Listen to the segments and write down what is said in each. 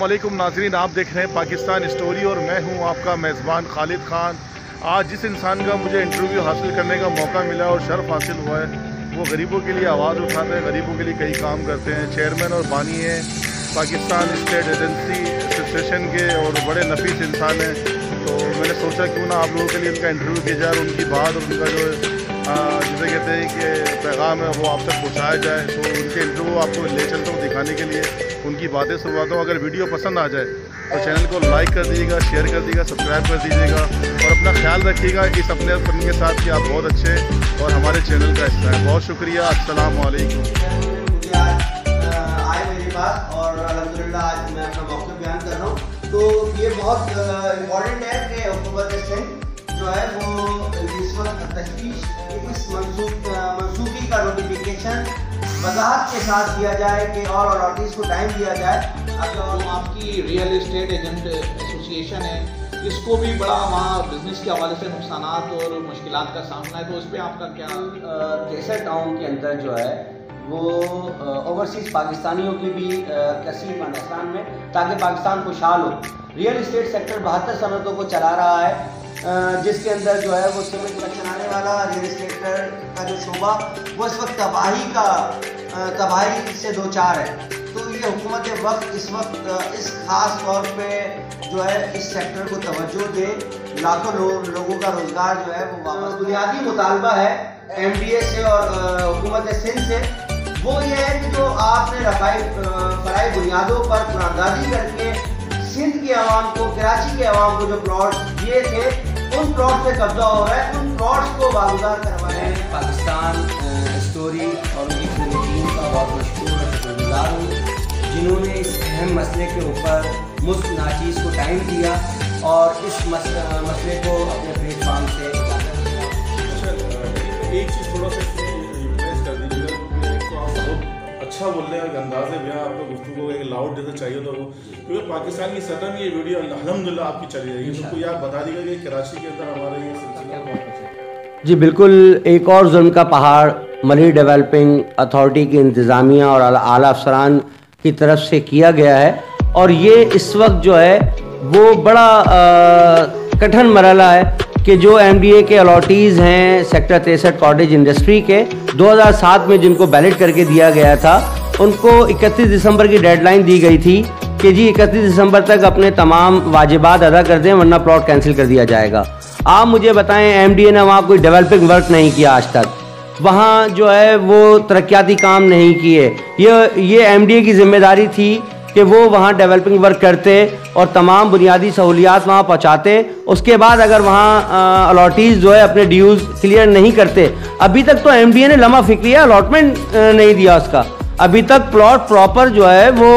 अस्सलामुअलैकुम नाज़रीन, आप देख रहे हैं पाकिस्तान स्टोरी और मैं हूं आपका मेज़बान खालिद खान। आज जिस इंसान का मुझे इंटरव्यू हासिल करने का मौका मिला और शर्फ हासिल हुआ है, वो गरीबों के लिए आवाज़ उठाते हैं, गरीबों के लिए कई काम करते हैं। चेयरमैन और बानी हैं पाकिस्तान स्टेट एजेंसी एसोसिएशन के और बड़े नफीस इंसान हैं। तो मैंने सोचा क्यों ना आप लोगों के लिए उनका इंटरव्यू किया जाए और उनकी बात और उनका जो जिसे कहते हैं कि पैगाम है वो आप तक पहुँचाया जाए। तो उनके इंटरव्यू आपको ले चलता हूँ दिखाने के लिए, उनकी बातें सुनवाता हूँ। अगर वीडियो पसंद आ जाए तो चैनल को लाइक कर दीजिएगा, शेयर कर दीजिएगा, सब्सक्राइब कर दीजिएगा और अपना ख्याल रखिएगा इस अपने अपन के साथ कि आप बहुत अच्छे और हमारे चैनल का हिस्सा है। बहुत शुक्रिया। अस्सलाम वालेकुम। आए मेरे पास और अल्हम्दुलिल्लाह आज मैं अपना मौक़िफ़ बयान कर रहा हूँ। तो ये बहुत इम्पोर्टेंट है कि हुकूमत सिंध जो है वो इस वक्त तशवीश इस मनसूखी का नोटिफिकेशन वजाहत के साथ दिया जाए कि और अलॉटीज़ को टाइम दिया जाए। अगर आपकी रियल इस्टेट एजेंट एसोसिएशन है, इसको भी बड़ा वहाँ बिजनेस के हवाले से नुकसानात और मुश्किलात का सामना है, तो उस पर आपका क्या? केसर टाउन के अंदर जो है वो ओवरसीज़ पाकिस्तानियों की भी कसीर पाकिस्तान में, ताकि पाकिस्तान खुशहाल हो। रियल इस्टेट सेक्टर 72 सनतों को चला रहा है, जिसके अंदर जो है वो सीमेंट कनेक्शन आने वाला रियल इस्टेट का जो शोबा वो इस वक्त तबाही से दो चार है। तो ये हुकूमत वक्त इस वक्त इस खास तौर पे जो है इस सेक्टर को तवज्जो दे, लाखों लोगों का रोज़गार जो है वो वापस। बुनियादी मुतालबा है MDA से और हुकूमत सिंध से, वो ये है कि जो आपने फराई बुनियादों पर कुरानदाजी करके सिंध के अवाम को, कराची के अवाम को जो प्लॉट दिए थे, उन प्लॉट से कब्जा हो रहा है, उन प्लॉट्स को वागुजार करवाए। पाकिस्तान स्टोरी और उनकी पूरी टीम का बहुत मशहूर और शुक्रगुजार हूँ, जिन्होंने इस अहम मसले के ऊपर मुफ्त नाचीज़ को टाइम दिया और इस मसले को अपने प्लेटफॉर्म से एक चीज़ थोड़ा सा यूटिलाइज कर दीजिएगा, तो आप बहुत अच्छा बोल रहे हैं, अंदाज़े बयां आपको गुफ्तगू को एक लाउड जैसे चाहिए तो वो, क्योंकि पाकिस्तान की सतह में ये वीडियो अल्हम्दुलिल्लाह आपकी चली जाएगी। तो कोई आप बता दीजिएगा कि कराची के अंदर हमारा ये सिलसिला। जी बिल्कुल, एक और जुल्म का पहाड़ मरी डेवलपिंग अथॉरिटी की इंतज़ामिया और आला अफसरान की तरफ से किया गया है, और ये इस वक्त जो है वो बड़ा कठिन मरहला है कि जो MDA के अलॉटीज़ हैं सेक्टर 63 कॉटेज इंडस्ट्री के 2007 में जिनको बैलेट करके दिया गया था, उनको 31 दिसंबर की डेडलाइन दी गई थी कि जी 31 दिसंबर तक अपने तमाम वाजिबात अदा कर दें वरना प्लॉट कैंसिल कर दिया जाएगा। आप मुझे बताएं, MDA ने वहाँ कोई डेवलपिंग वर्क नहीं किया आज तक, वहाँ जो है वो तरक्याती काम नहीं किए। ये MDA की जिम्मेदारी थी कि वो वहाँ डेवलपिंग वर्क करते और तमाम बुनियादी सहूलियात वहाँ पहुँचाते। उसके बाद अगर वहाँ अलॉटीज़ जो है अपने ड्यूज़ क्लियर नहीं करते, अभी तक तो MDA ने लम्हा फिक्रिया अलॉटमेंट नहीं दिया उसका, अभी तक प्लॉट प्रॉपर जो है वो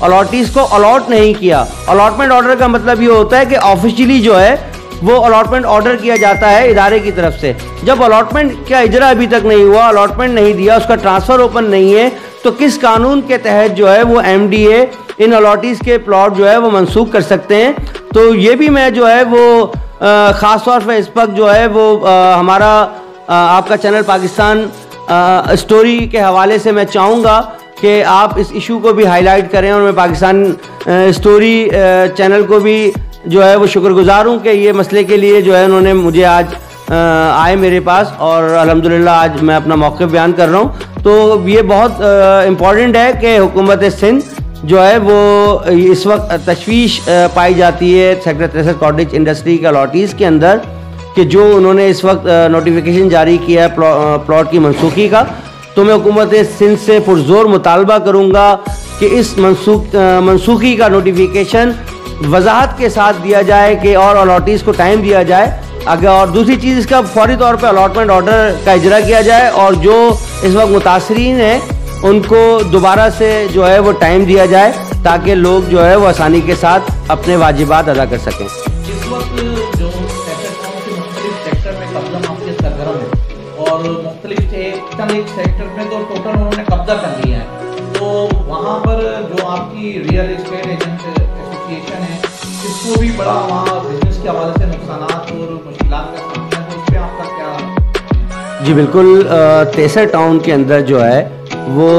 अलॉटीज़ को अलॉट नहीं किया। अलॉटमेंट ऑर्डर का मतलब ये होता है कि ऑफिशियली जो है वो अलॉटमेंट ऑर्डर किया जाता है इदारे की तरफ से। जब अलॉटमेंट का इजरा अभी तक नहीं हुआ, अलॉटमेंट नहीं दिया, उसका ट्रांसफ़र ओपन नहीं है, तो किस कानून के तहत जो है वो MDA इन अलॉटीज़ के प्लॉट जो है वो मनसूख कर सकते हैं। तो ये भी मैं जो है वो ख़ास तौर पर इस वक्त जो है वो हमारा आपका चैनल पाकिस्तान स्टोरी के हवाले से मैं चाहूँगा कि आप इस इशू को भी हाईलाइट करें, और मैं पाकिस्तान स्टोरी चैनल को भी जो है वो शुक्रगुजार हूँ कि ये मसले के लिए जो है उन्होंने मुझे आज आए मेरे पास और अल्हम्दुलिल्लाह आज मैं अपना मौक़िफ़ बयान कर रहा हूँ। तो ये बहुत इम्पॉर्टेंट है कि हुकूमत सिंध जो है वो इस वक्त तशवीश पाई जाती है सेक्टर 63 कॉटेज इंडस्ट्री के अलॉटीज़ के अंदर कि जो उन्होंने इस वक्त नोटिफिकेशन जारी किया है प्लॉट की मनसूखी का। तो मैं हुकूमत सिंध से पुरज़ोर मुतालबा करूँगा कि इस मनसूखी का नोटिफिकेशन वजाहत के साथ दिया जाए कि और अलॉटीज़ को टाइम दिया जाए। अगर और दूसरी चीज़, इसका फौरी तौर पर अलॉटमेंट ऑर्डर का इजरा किया जाए और जो इस वक्त मुतासरीन हैं उनको दोबारा से जो है वो टाइम दिया जाए ताकि लोग जो है वो आसानी के साथ अपने वाजिबात अदा कर सकें। जिस वक्त जो सेक्टर में कब्जा माफिया सरगर्म है और मुख्तलिफ एक सेक्टर में तो टोटल उन्होंने कब्जा कर लिया है, तो वहाँ पर जो आपकी रियल इस्टेट एजेंट एसोसिएशन है, इसको भी बड़ा वहाँ बिजनेस के हवाले से नुकसानात और मुश्किलात का सामना है, तो उस पर आपका क्या? जी बिल्कुल, 63 टाउन के अंदर जो है वो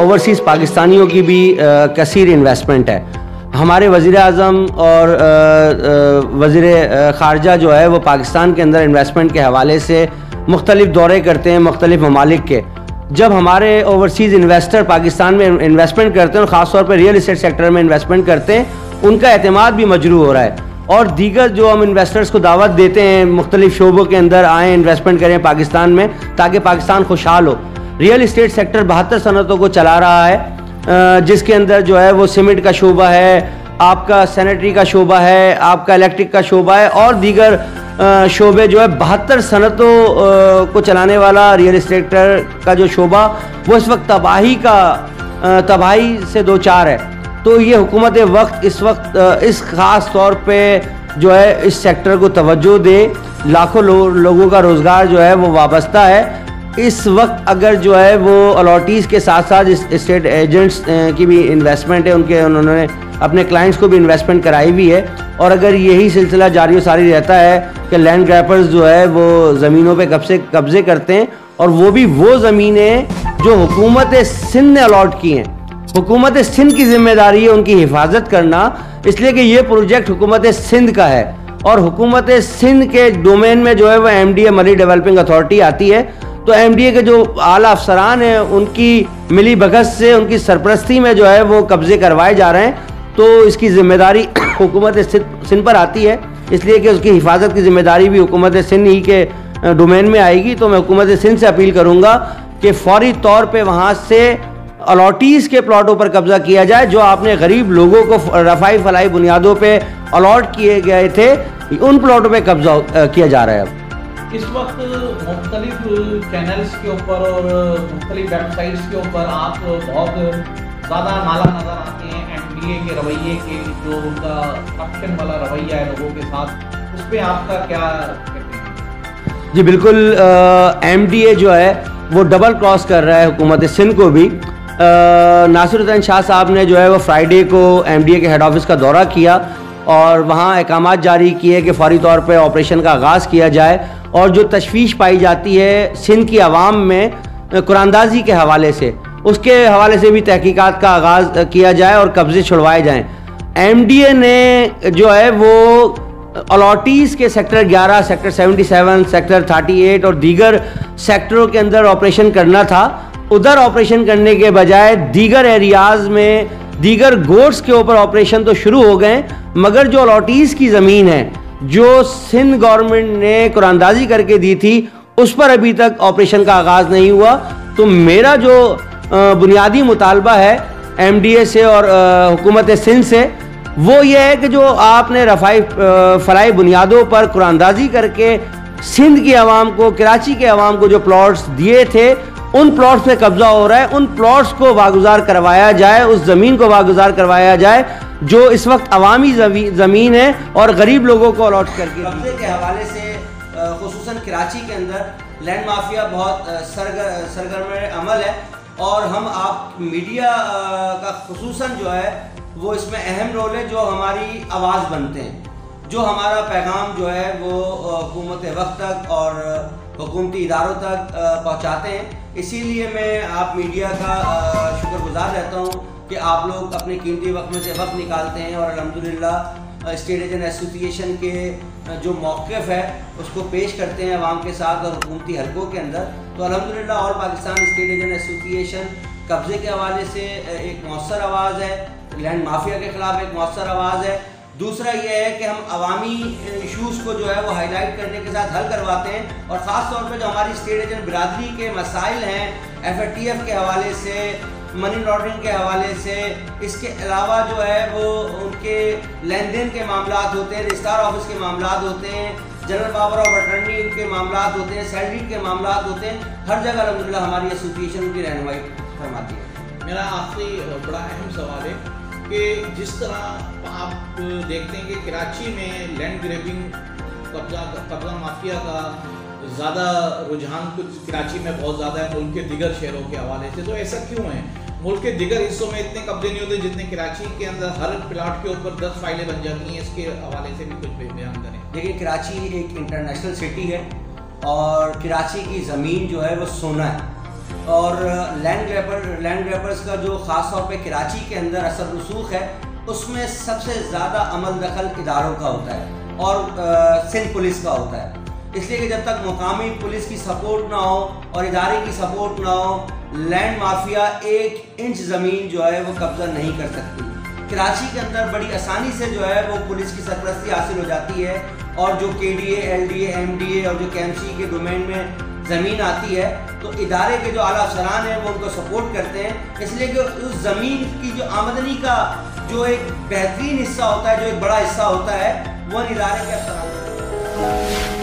ओवरसीज़ पाकिस्तानियों की भी कसीर इन्वेस्टमेंट है। हमारे वज़ीर आज़म और वज़ीर ख़ारजा जो है वो पाकिस्तान के अंदर इन्वेस्टमेंट के हवाले से मुख्तलिफ़ दौरे करते हैं मुख्तलिफ़ ममालिक के। जब हमारे ओवरसीज़ इन्वेस्टर पाकिस्तान में इन्वेस्टमेंट करते हैं और ख़ास तौर पर रियल इस्टेट सेक्टर में इन्वेस्टमेंट करते हैं, उनका एतमाद भी मजरू हो रहा है। और दीगर जो हम इन्वेस्टर्स को दावत देते हैं मुख्तलिफ़ शोबों के अंदर आएँ, इन्वेस्टमेंट करें पाकिस्तान में, ताकि पाकिस्तान खुशहाल हो। रियल इस्टेट सेक्टर 72 सनतों को चला रहा है, जिसके अंदर जो है वो सीमेंट का शोबा है, आपका सैनिटरी का शोबा है, आपका इलेक्ट्रिक का शोबा है और दीगर शोबे जो है 72 सनतों को चलाने वाला रियल इस्टेट का जो शोबा वो इस वक्त तबाही से दो चार है। तो ये हुकूमत वक्त इस वक्त इस ख़ास तौर पे जो है इस सेक्टर को तवज्जो दे। लाखों लोगों का रोज़गार जो है वो वाबस्ता है। इस वक्त अगर जो है वो अलॉटीज़ के साथ साथ इस्टेट एजेंट्स की भी इन्वेस्टमेंट है, उन्होंने अपने क्लाइंट्स को भी इन्वेस्टमेंट कराई हुई है। और अगर यही सिलसिला जारी सारी रहता है कि लैंड ग्रैपर्स जो है वो ज़मीनों पे कब्ज़े करते हैं, और वो भी वो ज़मीनें जो हुकूमत सिंध ने अलॉट की हैं। हुकूमत सिंध की ज़िम्मेदारी है उनकी हिफाजत करना, इसलिए कि ये प्रोजेक्ट हुकूमत सिंध का है और हुकूमत सिंध के डोमेन में जो है वो MDA मली डेवलपिंग अथॉरिटी आती है। तो MDA के जो आला अफसरान हैं उनकी मिली भगत से उनकी सरपरस्ती में जो है वो कब्ज़े करवाए जा रहे हैं। तो इसकी ज़िम्मेदारी हुकूमत सिंध पर आती है, इसलिए कि उसकी हिफाजत की ज़िम्मेदारी भी हुकूमत सिंध ही के डोमेन में आएगी। तो मैं हुकूमत सिंध से अपील करूँगा कि फ़ौरी तौर पे वहाँ से अलॉटीज़ के प्लॉटों पर कब्ज़ा किया जाए, जो आपने गरीब लोगों को रफ़ाई फलाई बुनियादों पे अलॉट किए गए थे, उन प्लॉटों पे कब्ज़ा किया जा रहा है। अब इस वक्त मुख्तलिफ चैनल्स के ऊपर और मुख्तलिफ वेबसाइट्स के ऊपर आप बहुत ज़्यादा नाला नज़र आते हैं MDA के रवैये के, जो उनका करप्शन वाला रवैया है लोगों के साथ, उस पर आपका क्या कहते हैं? जी बिल्कुल, MDA जो है वो डबल क्रॉस कर रहा है हुकूमत सिंध को भी। नासिरुद्दीन शाह साहब ने जो है वो फ्राइडे को MDA के हेड ऑफिस का दौरा किया और वहाँ अहकामात जारी किए कि फौरी तौर पे ऑपरेशन का आगाज़ किया जाए। और जो तशवीश पाई जाती है सिंध की आवाम में कुरानंदाजी के हवाले से, उसके हवाले से भी तहकीकात का आगाज़ किया जाए और कब्ज़े छुड़वाए जाएँ। MDA ने जो है वो अलॉटीज़ के सेक्टर 11, सेक्टर 77, सेक्टर 38 और दीगर सेक्टरों के अंदर ऑपरेशन करना था। उधर ऑपरेशन करने के बजाय दीगर एरियाज़ में दीगर गोड्स के ऊपर ऑपरेशन तो शुरू हो गए, मगर जो अलॉटीज़ की ज़मीन है जो सिंध गवर्नमेंट ने कुरानंदाजी करके दी थी, उस पर अभी तक ऑपरेशन का आगाज़ नहीं हुआ। तो मेरा जो बुनियादी मुतालबा है MDA से और हुकूमत सिंध से, वो ये है कि जो आपने रफ़ाई फलाई बुनियादों पर कुरानंदाजी करके सिंध की आवाम को, कराची के आवाम को जो प्लॉट्स दिए थे, उन प्लॉट्स पे कब्जा हो रहा है। उन प्लॉट्स को वागुजार करवाया जाए, उस ज़मीन को वागुजार करवाया जाए जो इस वक्त अवामी ज़मीन है और गरीब लोगों को अलॉट करके। कब्जे के हवाले से खुसूसन कराची के अंदर लैंड माफिया बहुत सरगर्म अमल है और आप मीडिया का खुसूसन जो है वो इसमें अहम रोल है, जो हमारी आवाज़ बनते हैं, जो हमारा पैगाम जो है वो हुकूमत वक्त तक और हुकूमती इदारों तक पहुँचाते हैं। इसीलिए मैं आप मीडिया का शुक्रगुजार रहता हूँ कि आप लोग अपने कीमती वक्त में से वक्त निकालते हैं और अल्हम्दुलिल्लाह स्टेट एजेंट एसोसिएशन के जो मौक़िफ़ है उसको पेश करते हैं अवाम के साथ और हुकूमती हलकों के अंदर। तो अल्हम्दुलिल्लाह all Pakistan state agent association कब्ज़े के हवाले से एक मौसर आवाज़ है, लैंड माफिया के ख़िलाफ़ एक मौसर आवाज़ है। दूसरा ये है कि हम अवामी इशूज़ को जो है वो हाईलाइट करने के साथ हल करवाते हैं और ख़ास तौर पे जो हमारी स्टेट एजेंट बिरादरी के मसाइल हैं FATF के हवाले से, मनी लॉन्ड्रिंग के हवाले से, इसके अलावा जो है वो उनके लेन देन के मामलात होते हैं, रजिस्ट्रार ऑफिस के मामलात होते हैं, जनरल पावर ऑफ अटर्नी के मामलात होते हैं, सैलरी के मामलात होते हैं, हर जगह अल्हम्दुलिल्लाह हमारी एसोसिएशन उनकी रहनुमाई फरमाती है। मेरा आखिरी बड़ा अहम सवाल है कि जिस तरह आप देखते हैं कि कराची में लैंड ग्रैबिंग कब्जा माफिया का ज़्यादा रुझान कुछ कराची में बहुत ज़्यादा है मुल्क के दिगर शहरों के हवाले से, तो ऐसा क्यों है? मुल्क के दिगर हिस्सों में इतने कब्जे नहीं होते जितने कराची के अंदर हर प्लाट के ऊपर 10 फाइलें बन जाती हैं। इसके हवाले से भी कुछ बयान करें। देखिए, कराची एक इंटरनेशनल सिटी है और कराची की ज़मीन जो है वो सोना है और लैंड ग्रैपर्स का जो ख़ास तौर पे कराची के अंदर असर रसूख है उसमें सबसे ज़्यादा अमल दखल इदारों का होता है और सिंध पुलिस का होता है। इसलिए कि जब तक मुकामी पुलिस की सपोर्ट ना हो और इदारे की सपोर्ट ना हो, लैंड माफिया 1 इंच ज़मीन जो है वो कब्जा नहीं कर सकती। कराची के अंदर बड़ी आसानी से जो है वो पुलिस की सरपरस्ती हासिल हो जाती है और जो KDA, LDA, MDA और जो KMC के डोमेन में ज़मीन आती है तो इदारे के जो आला अफसरान हैं वो उनको सपोर्ट करते हैं, इसलिए कि उस ज़मीन की जो आमदनी का जो एक बेहतरीन हिस्सा होता है, जो एक बड़ा हिस्सा होता है, वो इदारे के अफसरान